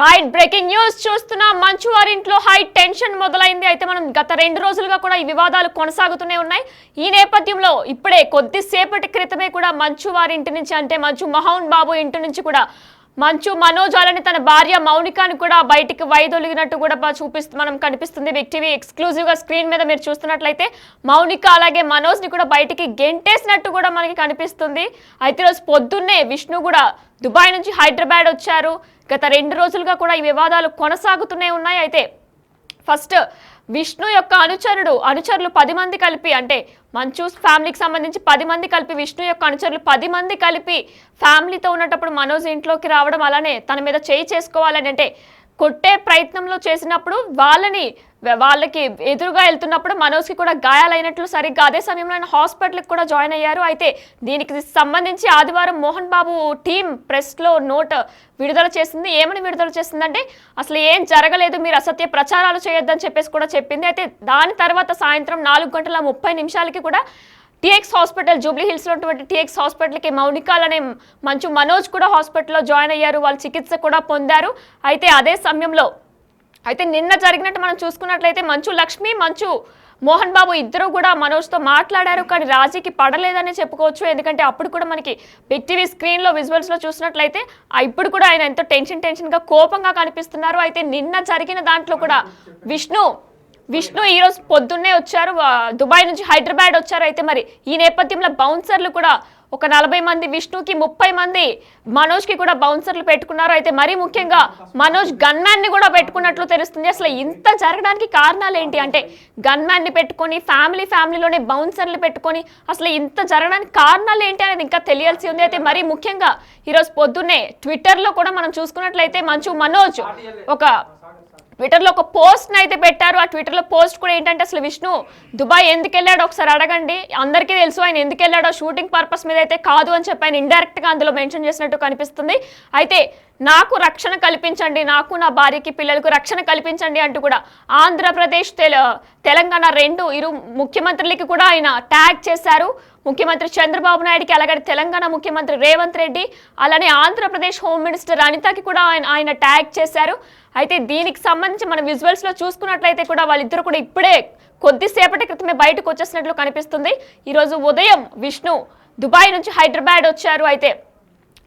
Right breaking news చూస్తున్నా మంచు వారి ఇంట్లో హై టెన్షన్ మొదలైంది. అయితే మనం గత 2 రోజులుగా కూడా ఈ వివాదాలు కొనసాగుతూనే ఉన్నాయి. ఈ నేపథ్యంలో ఇప్పుడే కొద్దిసేపటి క్రితమే కూడా మంచు వారి ఇంటి నుంచి అంటే మంచు మోహన్ బాబు ఇంటి నుంచి కూడా మంచు మనోజ్ అలానే తన భార్య మౌనికాని కూడా బయటికి వైదొలిగినట్టు కూడా మనం కనిపిస్తుంది. బిగ్ టీవీ ఎక్స్క్లూజివ్ గా స్క్రీన్ మీద మీరు చూస్తున్నట్లయితే మౌనిక అలాగే మనోజ్ ని కూడా బయటికి గెంటేసినట్టు కూడా మనకి కనిపిస్తుంది. అయితే రోజు పొద్దున్నే విష్ణు కూడా దుబాయ్ నుంచి హైదరాబాద్ వచ్చారు. గత 2 రోజులుగా కూడా ఈ వివాదాలు కొనసాగుతూనే ఉన్నాయి. అయితే ఫస్ట్ విష్ణు యొక్క అనుచరులు 10 మంది కలిపి అంటే మంచు ఫ్యామిలీకి సంబంధించి 10 మంది కలిపి విష్ణు యొక్క అనుచరులు 10 మంది కలిపి ఫ్యామిలీతో ఉన్నప్పుడు మనోజ్ ఇంట్లోకి రావడం అలానే తన మీద చేయి చేసుకోవాలని అంటే కొట్టే ప్రయత్నంలో చేసినప్పుడు వాళ్ళకి ఎదురుగా వెళ్తున్నప్పుడు మనోజ్కి కూడా గాయాలైనట్లు సరిగ్గా అదే సమయంలో ఆయన హాస్పిటల్కి కూడా జాయిన్ అయ్యారు. అయితే దీనికి సంబంధించి ఆదివారం మోహన్ బాబు టీం ప్రెస్లో నోట్ విడుదల చేసింది. ఏమని విడుదల చేసిందంటే అసలు ఏం జరగలేదు, మీరు అసత్య ప్రచారాలు చేయొద్దని చెప్పేసి కూడా చెప్పింది. అయితే దాని తర్వాత సాయంత్రం 4:30 కూడా టీఎక్స్ హాస్పిటల్ జూబ్లీ హిల్స్ లో ఉన్నటువంటి టీఎక్స్ హాస్పిటల్కి మౌనిక అనే మంచు మనోజ్ కూడా హాస్పిటల్లో జాయిన్ అయ్యారు. వాళ్ళు చికిత్స కూడా పొందారు. అయితే అదే సమయంలో నిన్న జరిగినట్టు మనం చూసుకున్నట్లయితే మంచు లక్ష్మి మంచు మోహన్ బాబు ఇద్దరు కూడా మనోజ్తో మాట్లాడారు. కానీ రాజీకి పడలేదని చెప్పుకోవచ్చు. ఎందుకంటే అప్పుడు కూడా మనకి బిగ్ టీవీ స్క్రీన్లో విజువల్స్లో చూసినట్లయితే ఇప్పుడు కూడా ఆయన ఎంతో టెన్షన్గా కోపంగా కనిపిస్తున్నారు. అయితే నిన్న జరిగిన దాంట్లో కూడా విష్ణు ఈరోజు పొద్దున్నే వచ్చారు, దుబాయ్ నుంచి హైదరాబాద్ వచ్చారు. అయితే మరి ఈ నేపథ్యంలో బౌన్సర్లు కూడా ఒక 40 మంది విష్ణుకి 30 మంది మనోజ్కి కూడా బౌన్సర్లు పెట్టుకున్నారు. అయితే మరీ ముఖ్యంగా మనోజ్ గన్మ్యాన్ని కూడా పెట్టుకున్నట్లు తెలుస్తుంది. అసలు ఇంత జరగడానికి కారణాలు ఏంటి అంటే గన్మ్యాన్ని పెట్టుకొని ఫ్యామిలీలోనే బౌన్సర్లు పెట్టుకొని అసలు ఇంత జరగడానికి కారణాలు ఏంటి అనేది ఇంకా తెలియాల్సి ఉంది. అయితే మరీ ముఖ్యంగా ఈరోజు పొద్దున్నే ట్విట్టర్లో కూడా మనం చూసుకున్నట్లయితే మంచు మనోజ్ ట్విట్టర్లో ఒక పోస్ట్ని అయితే పెట్టారు. ఆ ట్విట్టర్లో పోస్ట్ కూడా ఏంటంటే అసలు విష్ణు దుబాయ్ ఎందుకు వెళ్ళాడో ఒకసారి అడగండి, అందరికీ తెలుసు ఆయన ఎందుకు వెళ్ళాడో షూటింగ్ పర్పస్ మీద అయితే కాదు అని చెప్పి ఆయన ఇండైరెక్ట్గా అందులో మెన్షన్ చేసినట్టు కనిపిస్తుంది. అయితే నాకు రక్షణ కల్పించండి, నాకు నా భార్యకి పిల్లలకు రక్షణ కల్పించండి అంటూ కూడా ఆంధ్రప్రదేశ్ తెలంగాణ ఇరు ముఖ్యమంత్రులకి కూడా ఆయన ట్యాగ్ చేశారు. ముఖ్యమంత్రి చంద్రబాబు నాయుడికి అలాగే తెలంగాణ ముఖ్యమంత్రి రేవంత్ రెడ్డి అలానే ఆంధ్రప్రదేశ్ హోమ్ మినిస్టర్ అనితకి కూడా ఆయన ట్యాగ్ చేశారు. అయితే దీనికి సంబంధించి మన విజువల్స్లో చూసుకున్నట్లయితే కూడా వాళ్ళిద్దరు కూడా ఇప్పుడే కొద్దిసేపటి క్రితమే బయటకు వచ్చేసినట్లు కనిపిస్తుంది. ఈరోజు ఉదయం విష్ణు దుబాయ్ నుంచి హైదరాబాద్ వచ్చారు. అయితే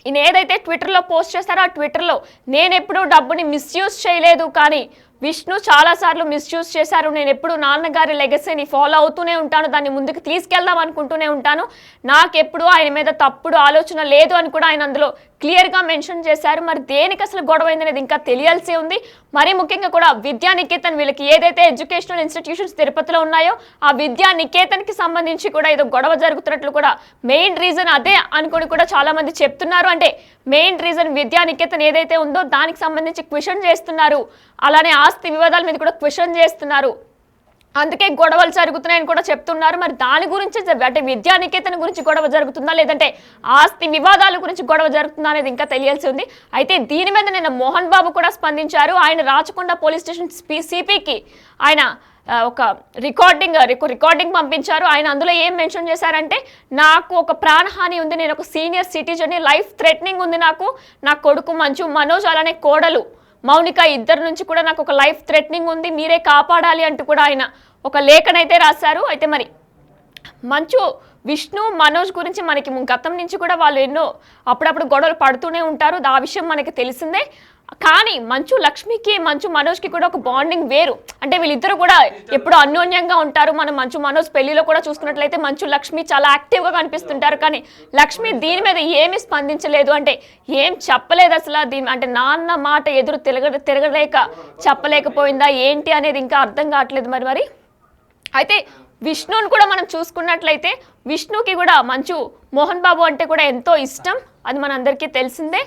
ఈయన ఏదైతే ట్విట్టర్లో పోస్ట్ చేస్తారో ఆ ట్విట్టర్లో నేను ఎప్పుడూ డబ్బుని మిస్యూజ్ చేయలేదు, కానీ విష్ణు చాలాసార్లు మిస్యూజ్ చేశారు, నేను ఎప్పుడు నాన్నగారి లెగసీని ఫాలో అవుతూనే ఉంటాను, దాన్ని ముందుకు తీసుకెళ్దాం అనుకుంటూనే ఉంటాను, నాకెప్పుడు ఆయన మీద తప్పుడు ఆలోచన లేదు అని కూడా ఆయన అందులో క్లియర్గా మెన్షన్ చేశారు. మరి దేనికి అసలు గొడవ అయిందనేది ఇంకా తెలియాల్సి ఉంది. మరీ ముఖ్యంగా కూడా విద్యా నికేతన్ వీళ్ళకి ఏదైతే ఎడ్యుకేషనల్ ఇన్స్టిట్యూషన్స్ తిరుపతిలో ఉన్నాయో ఆ విద్యా నికేతన్కి సంబంధించి కూడా ఏదో గొడవ జరుగుతున్నట్లు కూడా మెయిన్ రీజన్ అదే అనుకుని కూడా చాలా మంది చెప్తున్నారు. అంటే మెయిన్ రీజన్ విద్యా నికేతన్ ఏదైతే ఉందో దానికి సంబంధించి క్వశ్చన్ చేస్తున్నారు, అలానే ఆస్తి వివాదాల మీద కూడా క్వశ్చన్ చేస్తున్నారు, అందుకే గొడవలు జరుగుతున్నాయని కూడా చెప్తున్నారు. మరి దాని గురించి అంటే విద్యా నికేతన్ గురించి గొడవ జరుగుతుందా లేదంటే ఆస్తి వివాదాల గురించి గొడవ జరుగుతుందా అనేది ఇంకా తెలియాల్సి ఉంది. అయితే దీని మీద నిన్న మోహన్ బాబు కూడా స్పందించారు. ఆయన రాచకొండ పోలీస్ స్టేషన్ సిపికి ఆయన ఒక రికార్డింగ్ పంపించారు. ఆయన అందులో ఏం మెన్షన్ చేశారంటే నాకు ఒక ప్రాణహాని ఉంది, నేను ఒక సీనియర్ సిటిజన్ని, లైఫ్ థ్రెటనింగ్ ఉంది, నా కొడుకు మంచు మనోజ్ అలానే కోడలు మౌనిక ఇద్దరు నుంచి కూడా నాకు ఒక లైఫ్ థ్రెటనింగ్ ఉంది, మీరే కాపాడాలి అంటూ కూడా ఆయన ఒక లేఖనైతే రాశారు. అయితే మరి మంచు విష్ణు మనోజ్ గురించి మనకి గతం నుంచి కూడా వాళ్ళు ఎన్నో అప్పుడప్పుడు గొడవలు పడుతూనే ఉంటారు, ఆ విషయం మనకి తెలిసిందే. కానీ మంచు లక్ష్మికి మంచు మనోజ్కి కూడా ఒక బాండింగ్ వేరు. అంటే వీళ్ళిద్దరు కూడా ఎప్పుడు అన్యోన్యంగా ఉంటారు. మనం మంచు మనోజ్ పెళ్లిలో కూడా చూసుకున్నట్లయితే మంచు లక్ష్మి చాలా యాక్టివ్గా కనిపిస్తుంటారు, కానీ లక్ష్మి దీని మీద ఏమీ స్పందించలేదు, అంటే ఏం చెప్పలేదు అసలు. అంటే నాన్న మాట ఎదురు తిరగలేక చెప్పలేకపోయిందా ఏంటి అనేది ఇంకా అర్థం కావట్లేదు. మరి అయితే విష్ణుని కూడా మనం చూసుకున్నట్లయితే విష్ణుకి కూడా మంచు మోహన్ బాబు అంటే కూడా ఎంతో ఇష్టం, అది మనందరికీ తెలిసిందే.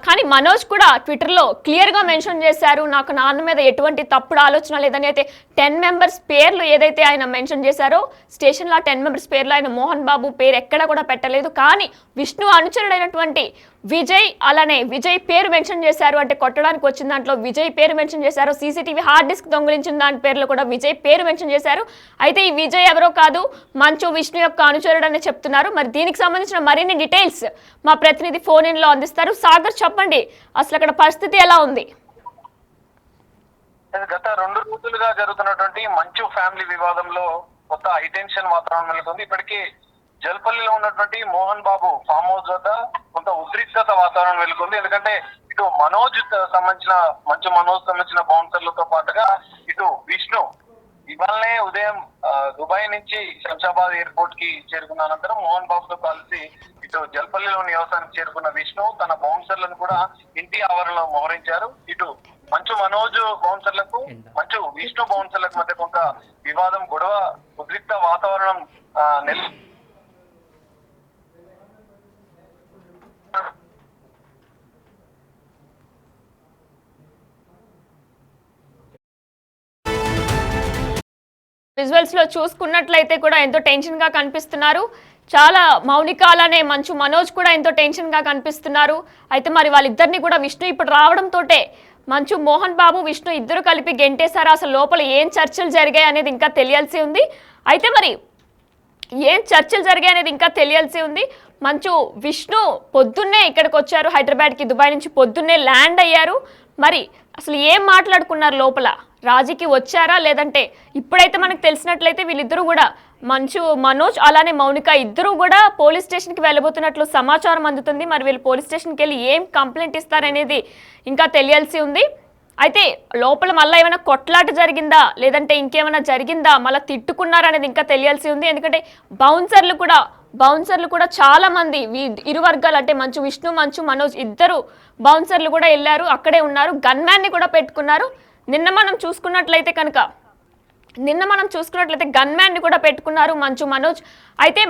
కానీ మనోజ్ కూడా ట్విట్టర్లో క్లియర్గా మెన్షన్ చేశారు, నాకు నాన్న మీద ఎటువంటి తప్పుడు ఆలోచన లేదని. అయితే 10 మెంబర్స్ పేర్లు ఏదైతే ఆయన మెన్షన్ చేశారో స్టేషన్లో 10 మెంబర్స్ పేర్లు ఆయన మోహన్ బాబు పేరు ఎక్కడ కూడా పెట్టలేదు. కానీ విష్ణు అనుచరుడైనటువంటి విజయ్ అలానే విజయ్ పేరు మెన్షన్ చేశారు. అంటే కొట్టడానికి వచ్చిన దాంట్లో విజయ్ పేరు మెన్షన్ చేశారు. సీసీటీవీ హార్డ్ డిస్క్ దొంగిలించిన దాని పేర్లో కూడా విజయ్ పేరు మెన్షన్ చేశారు. అయితే ఈ విజయ్ ఎవరో కాదు, మంచు విష్ణు యొక్క అనుచరుడు అని చెప్తున్నారు. మరి దీనికి సంబంధించిన మరిన్ని డీటెయిల్స్ మా ప్రతినిధి ఫోన్ ఇన్లో అందిస్తారు. సాగర్. సాగర్ చెప్పండి, అసలు అక్కడ పరిస్థితి ఎలా ఉంది? గత 2 రోజులుగా జరుగుతున్నటువంటి మంచు ఫ్యామిలీ వివాదంలో కొత్త హైటెన్షన్ వాతావరణం నెలకొంది. ఇప్పటికీ జల్పల్లిలో ఉన్నటువంటి మోహన్ బాబు ఫామ్ హౌస్ వద్ద కొంత ఉద్రిక్తత వాతావరణం నెలకొంది. ఎందుకంటే ఇటు మనోజ్ సంబంధించిన బౌన్సర్లతో పాటుగా ఇటు విష్ణు ఇవాళనే ఉదయం దుబాయ్ నుంచి శంషాబాద్ ఎయిర్పోర్ట్ కి చేరుకున్న అనంతరం మోహన్ బాబుతో కలిసి ఇటు జల్పల్లిలో నివాసానికి చేరుకున్న విష్ణు తన బౌన్సర్లను కూడా ఇంటి ఆవరణలో మోహరించారు. ఇటు మనోజ్ బౌన్సర్లకు విష్ణు బౌన్సర్లకు మధ్య కొంత వివాదం, గొడవ, ఉద్రిక్త వాతావరణం విజువల్స్ లో చూసుకున్నట్లయితే కూడా ఎంతో టెన్షన్ గా కనిపిస్తున్నారు. చాలా మౌనిక అలానే మనోజ్ కూడా ఎంతో టెన్షన్ గా కనిపిస్తున్నారు. అయితే మరి వాళ్ళిద్దరిని కూడా విష్ణు ఇప్పుడు రావడంతోటే మోహన్ బాబు విష్ణు ఇద్దరు కలిపి గెంటేశారు. అసలు లోపల ఏం చర్చలు జరిగాయి అనేది ఇంకా తెలియాల్సి ఉంది. అయితే మరి ఏం చర్చలు జరిగాయి అనేది ఇంకా తెలియాల్సి ఉంది. విష్ణు పొద్దున్నే ఇక్కడికి వచ్చారు, హైదరాబాద్కి దుబాయ్ నుంచి పొద్దున్నే ల్యాండ్ అయ్యారు. మరి అసలు ఏం మాట్లాడుకున్నారు లోపల? రాజీకి వచ్చారా లేదంటే ఇప్పుడైతే మనకు తెలిసినట్లయితే వీళ్ళిద్దరూ కూడా మనోజ్ అలానే మౌనిక ఇద్దరు కూడా పోలీస్ స్టేషన్కి వెళ్ళబోతున్నట్లు సమాచారం అందుతుంది. మరి వీళ్ళు పోలీస్ స్టేషన్కి వెళ్ళి ఏం కంప్లైంట్ ఇస్తారనేది ఇంకా తెలియాల్సి ఉంది. అయితే లోపల మళ్ళీ ఏమైనా కొట్లాట జరిగిందా లేదంటే ఇంకేమైనా జరిగిందా, మళ్ళీ తిట్టుకున్నారా అనేది ఇంకా తెలియాల్సి ఉంది. ఎందుకంటే బౌన్సర్లు కూడా చాలా మంది ఇరు వర్గాలు అంటే విష్ణు మనోజ్ ఇద్దరు బౌన్సర్లు కూడా వెళ్ళారు, అక్కడే ఉన్నారు. గన్మ్యాన్ని కూడా పెట్టుకున్నారు. నిన్న మనం చూసుకున్నట్లయితే గన్మ్యాన్ని కూడా పెట్టుకున్నారు మనోజ్. అయితే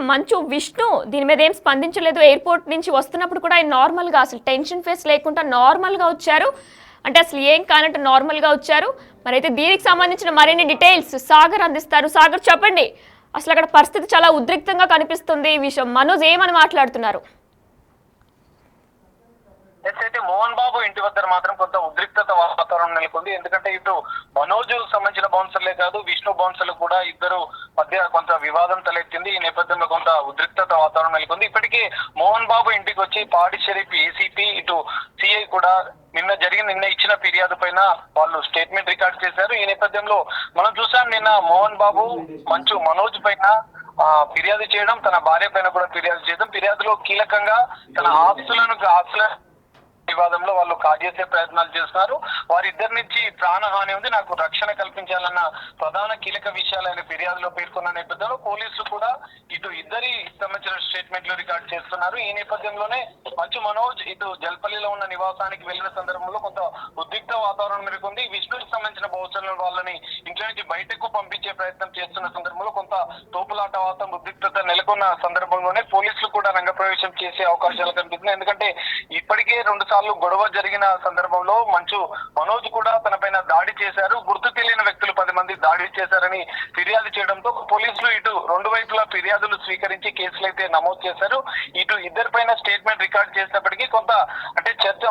విష్ణు దీని మీద ఏం స్పందించలేదు. ఎయిర్పోర్ట్ నుంచి వస్తున్నప్పుడు కూడా ఆయన నార్మల్గా అసలు టెన్షన్ ఫేస్ లేకుండా నార్మల్గా వచ్చారు. అంటే అసలు ఏం కానట్టు నార్మల్గా వచ్చారు. మరి అయితే దీనికి సంబంధించిన మరిన్ని డీటెయిల్స్ సాగర్ అందిస్తారు. సాగర్ చెప్పండి, అసలు అక్కడ పరిస్థితి చాలా ఉద్రిక్తంగా కనిపిస్తుంది. ఈ విషయం మనోజ్ ఏమని మాట్లాడుతున్నారు? అయితే మోహన్ బాబు ఇంటి వద్ద మాత్రం కొంత ఉద్రిక్తత వాతావరణం నెలకొంది. ఎందుకంటే ఇటు మనోజ్ సంబంధించిన బౌన్సర్లే కాదు, విష్ణు బౌన్సర్లు కూడా ఇద్దరు మధ్య కొంత వివాదం తలెత్తింది. ఈ నేపథ్యంలో కొంత ఉద్రిక్తత వాతావరణం నెలకొంది. ఇప్పటికీ మోహన్ బాబు ఇంటికి వచ్చి పాడి షరీఫ్ ఏసీపీ ఇటు సిఐ కూడా నిన్న ఇచ్చిన ఫిర్యాదు పైన వాళ్ళు స్టేట్మెంట్ రికార్డ్ చేశారు. ఈ నేపథ్యంలో మనం చూసాం, నిన్న మోహన్ బాబు మనోజ్ పైన ఫిర్యాదు చేయడం, తన భార్య పైన కూడా ఫిర్యాదు చేయడం, ఫిర్యాదులో కీలకంగా తన ఆస్తుల వివాదంలో వాళ్ళు కాజేసే ప్రయత్నాలు చేస్తున్నారు. వారిద్దరి నుంచి ప్రాణహాని ఉంది, నాకు రక్షణ కల్పించాలన్న ప్రధాన కీలక విషయాలు ఆయన ఫిర్యాదులో పేర్కొన్న నేపథ్యంలో పోలీసులు కూడా ఇటు ఇద్దరి సంబంధించిన స్టేట్మెంట్లు రికార్డ్ చేస్తున్నారు. ఈ నేపథ్యంలోనే మనోజ్ ఇటు జల్పల్లిలో ఉన్న నివాసానికి వెళ్లిన సందర్భంలో కొంత ఉద్రిక్త వాతావరణం నెలకొంది. విష్ణుకి సంబంధించిన బహుశా వాళ్ళని ఇంట్లో నుంచి బయటకు పంపించే ప్రయత్నం చేస్తున్న సందర్భంలో కొంత తోపులాట వాతావరణం ఉద్రిక్తత నెలకొన్న సందర్భంలోనే పోలీసులు కూడా రంగప్రవేశం చేసే అవకాశాలు కనిపిస్తున్నాయి. ఎందుకంటే ఇప్పటికే 2 సార్లు గొడవ జరిగిన సందర్భంలో మనోజ్ కూడా తన పైన దాడి చేశారు. గుర్తు తెలియని వ్యక్తులు 10 మంది దాడి చేశారని ఫిర్యాదు చేయడంతో పోలీసులు ఇటు 2 వైపులా ఫిర్యాదులు స్వీకరించి కేసులు అయితే నమోదు చేశారు. ఇటు ఇద్దరి పైన స్టేట్మెంట్ రికార్డ్ చేసినప్పటికీ కొంత అంటే చర్చ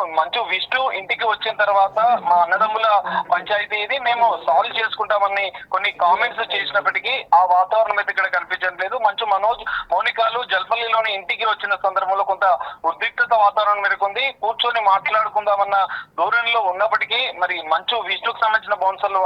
విష్ణు ఇంటికి వచ్చిన తర్వాత మా అన్నదమ్ముల పంచాయతీ ఇది, మేము సాల్వ్ చేసుకుంటామని కొన్ని కామెంట్స్ చేసినప్పటికీ ఆ వాతావరణం అయితే ఇక్కడ కనిపించడం లేదు. మనోజ్ మౌనికాలు జల్పల్లిలోని ఇంటికి వచ్చిన సందర్భంలో కొంత ఉద్రిక్తత వాతావరణం నెలకొంది. కూర్చొని మాట్లాడుకుందామన్న ధోరణిలో ఉన్నప్పటికీ మరి విష్ణుకు సంబంధించిన బౌన్సర్లు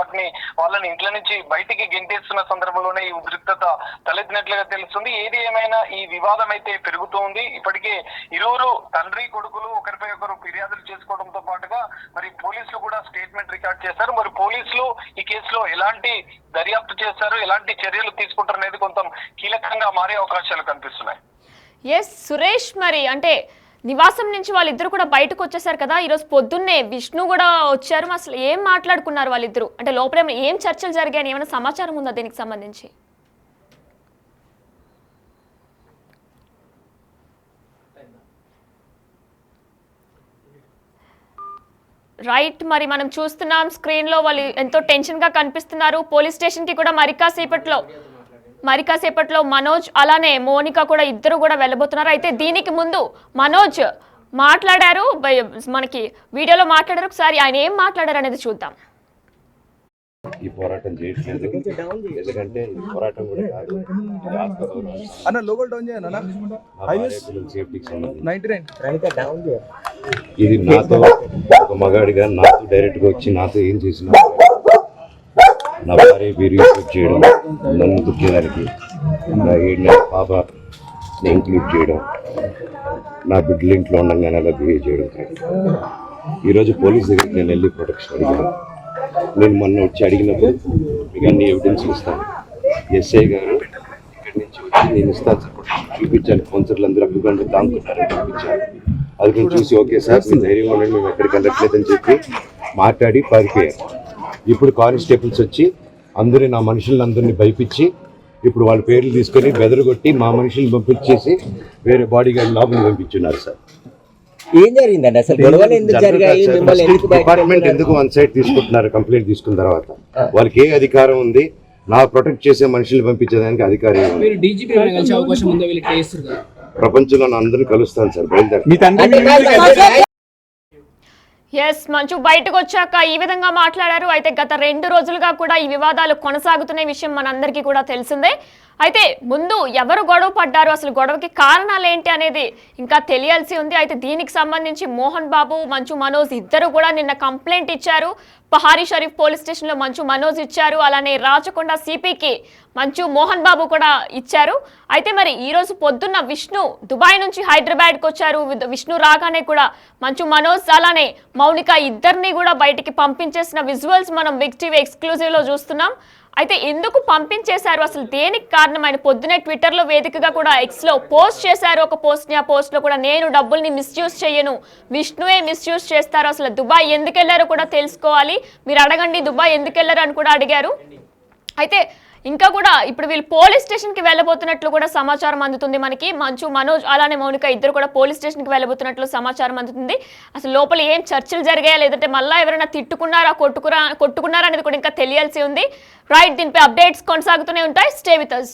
వాళ్ళని ఇంట్లో నుంచి బయటికి గెంటేస్తున్న సందర్భంలోనే ఈ ఉద్రిక్తత తలెత్తినట్లుగా తెలుస్తుంది. ఏది ఏమైనా ఈ వివాదం అయితే పెరుగుతూ ఉంది. ఇప్పటికే ఇరువురు తండ్రి కొడుకులు ఒకరిపై ఒకరు ఫిర్యాదులు చేసుకోవడంతో పాటుగా మరి పోలీసులు కూడా స్టేట్మెంట్ రికార్డ్ చేశారు. మరి పోలీసులు ఈ కేసులో ఎలాంటి దర్యాప్తు చేస్తారు, ఎలాంటి చర్యలు తీసుకుంటారు అనేది కొంత కీలకంగా మారే అవకాశాలు కనిపిస్తున్నాయి. ఎస్ సురేష్, మరి అంటే నివాసం నుంచి వాళ్ళిద్దరు కూడా బయటకు వచ్చేసారు కదా, ఈరోజు పొద్దున్నే విష్ణు కూడా వచ్చారు. అసలు ఏం మాట్లాడుకున్నారు వాళ్ళిద్దరు? అంటే లోపల ఏం చర్చలు జరిగాయని ఏమైనా సమాచారం ఉందా దీనికి సంబంధించి? రైట్, మరి మనం చూస్తున్నాం స్క్రీన్ లో వాళ్ళు ఎంతో టెన్షన్ గా కనిపిస్తున్నారు. పోలీస్ స్టేషన్ కి కూడా మరికాసేపట్లో మనోజ్ అలానే మోనిక కూడా ఇద్దరు కూడా వెళ్ళబోతున్నారు. అయితే దీనికి ముందు మనోజ్ మాట్లాడారు, మనకి వీడియోలో మాట్లాడారు. ఒకసారి ఆయన ఏం మాట్లాడారు అనేది చూద్దాం. ఈ పోరాటం చేయట్లేదు. ఎందుకంటే ఈ పోరాటం కూడా కాదు, ఇది ఆత్మగౌరవం. అన్న లోకల్ డౌన్ చేయను అన్న మా భార్య పిల్లల సేఫ్టీకి సంబంధించి 99 ఇది నాతో ఒక మగాడిగా నాతో డైరెక్ట్గా వచ్చి నాతో ఏం చేసినా నా భార్య పేరు యూట్యూబ్ చేయడం, నన్ను దుఃఖేదానికి నా 7 నెలల పాపని ఇంక్లూడ్ చేయడం, నా బిడ్డలు ఇంట్లో ఉండగానే అలా బిహేవ్ చేయడం కరెక్ట్. ఈరోజు పోలీస్ దగ్గరికి నేను వెళ్ళి ప్రొటెక్షన్ అడిగాను. నేను మొన్న వచ్చి అడిగినప్పుడు మీకు అన్ని ఎవిడెన్స్ ఇస్తాను, ఎస్ఐ గారు ఇక్కడి నుంచి వచ్చి నేను ఇస్తాను సార్ ప్రొటెక్షన్ చూపించాను. కౌన్సిలర్లు అందరూ అడ్డుకుంటూ తాగుతున్నారని చూపించాను. అది కొంచెం చూసి ఓకే సార్ మీరు ధైర్యంగా ఉండండి, మేము ఎక్కడికి వెళ్ళట్లేదని చెప్పి మాట్లాడి పారిపోయారు. ఇప్పుడు కానిస్టేబుల్స్ వచ్చి అందరూ నా మనుషులందరినీ భయపించి ఇప్పుడు వాళ్ళ పేర్లు తీసుకొని బెదరగొట్టి మా మనుషుల్ని పంపించేసి వేరే బాడీ గార్డ్ లోపలికి పంపించున్నారు సార్. ఏం జరిగిందండి అసలు? గొడవలు ఎందుకు జరిగాయి? మిమ్మల్ని ఎందుకు డిపార్ట్మెంట్ ఎందుకు వన్ సైడ్ తీసుకుంటున్నారు? కంప్లైంట్ తీసుకున్న తర్వాత వాళ్ళకి ఏ అధికారం ఉంది? నా ప్రొటెక్ట్ చేసే మనుషులు పంపించేదానికి అధికారం ఉంది. మీరు డీజీపీ కలిసే అవకాశం ఉందా? వీళ్ళు చేస్తారు ప్రపంచంలో అందరూ కలుస్తాను సార్, బయలుదేరి. ఎస్, మంచు బయటకు వచ్చాక ఈ విధంగా మాట్లాడారు. అయితే గత 2 రోజులుగా కూడా ఈ వివాదాలు కొనసాగుతున్న విషయం మనందరికీ కూడా తెలిసిందే. అయితే ముందు ఎవరు గొడవ పడ్డారు, అసలు గొడవకి కారణాలు ఏంటి అనేది ఇంకా తెలియాల్సి ఉంది. అయితే దీనికి సంబంధించి మోహన్ బాబు, మంచు మనోజ్ ఇద్దరు కూడా నిన్న కంప్లైంట్ ఇచ్చారు. పహారీ షరీఫ్ పోలీస్ స్టేషన్లో మంచు మనోజ్ ఇచ్చారు, అలానే రాచకొండ సిపికి మంచు మోహన్ బాబు కూడా ఇచ్చారు. అయితే మరి ఈ రోజు పొద్దున్న విష్ణు దుబాయ్ నుంచి హైదరాబాద్కి వచ్చారు. విష్ణు రాగానే కూడా మంచు మనోజ్ అలానే మౌనిక ఇద్దరిని కూడా బయటికి పంపించేసిన విజువల్స్ మనం బిగ్ టీవీ ఎక్స్క్లూజివ్లో చూస్తున్నాం. అయితే ఎందుకు పంపించేశారు, అసలు దేనికి కారణం? ఆయన పొద్దునే ట్విట్టర్లో వేదికగా కూడా ఎక్స్లో పోస్ట్ చేశారు ఒక పోస్ట్ని. ఆ పోస్ట్లో కూడా నేను డబ్బుల్ని మిస్యూజ్ చేయను, విష్ణువే మిస్యూజ్ చేస్తారు, అసలు దుబాయ్ ఎందుకు వెళ్ళారో కూడా తెలుసుకోవాలి, మీరు అడగండి దుబాయ్ ఎందుకు వెళ్ళారు అని కూడా అడిగారు. అయితే ఇంకా కూడా ఇప్పుడు వీళ్ళు పోలీస్ స్టేషన్కి వెళ్ళబోతున్నట్లు కూడా సమాచారం అందుతుంది మనకి. మంచు మనోజ్ అలానే మౌనిక ఇద్దరు కూడా పోలీస్ స్టేషన్కి వెళ్ళబోతున్నట్లు సమాచారం అందుతుంది. అసలు లోపల ఏం చర్చలు జరిగాయా, లేదంటే మళ్ళీ ఎవరైనా తిట్టుకున్నారా, కొట్టుకున్నారా అనేది కూడా ఇంకా తెలియాల్సి ఉంది. రైట్, దీనిపై అప్డేట్స్ కొనసాగుతూనే ఉంటాయి. Stay with us.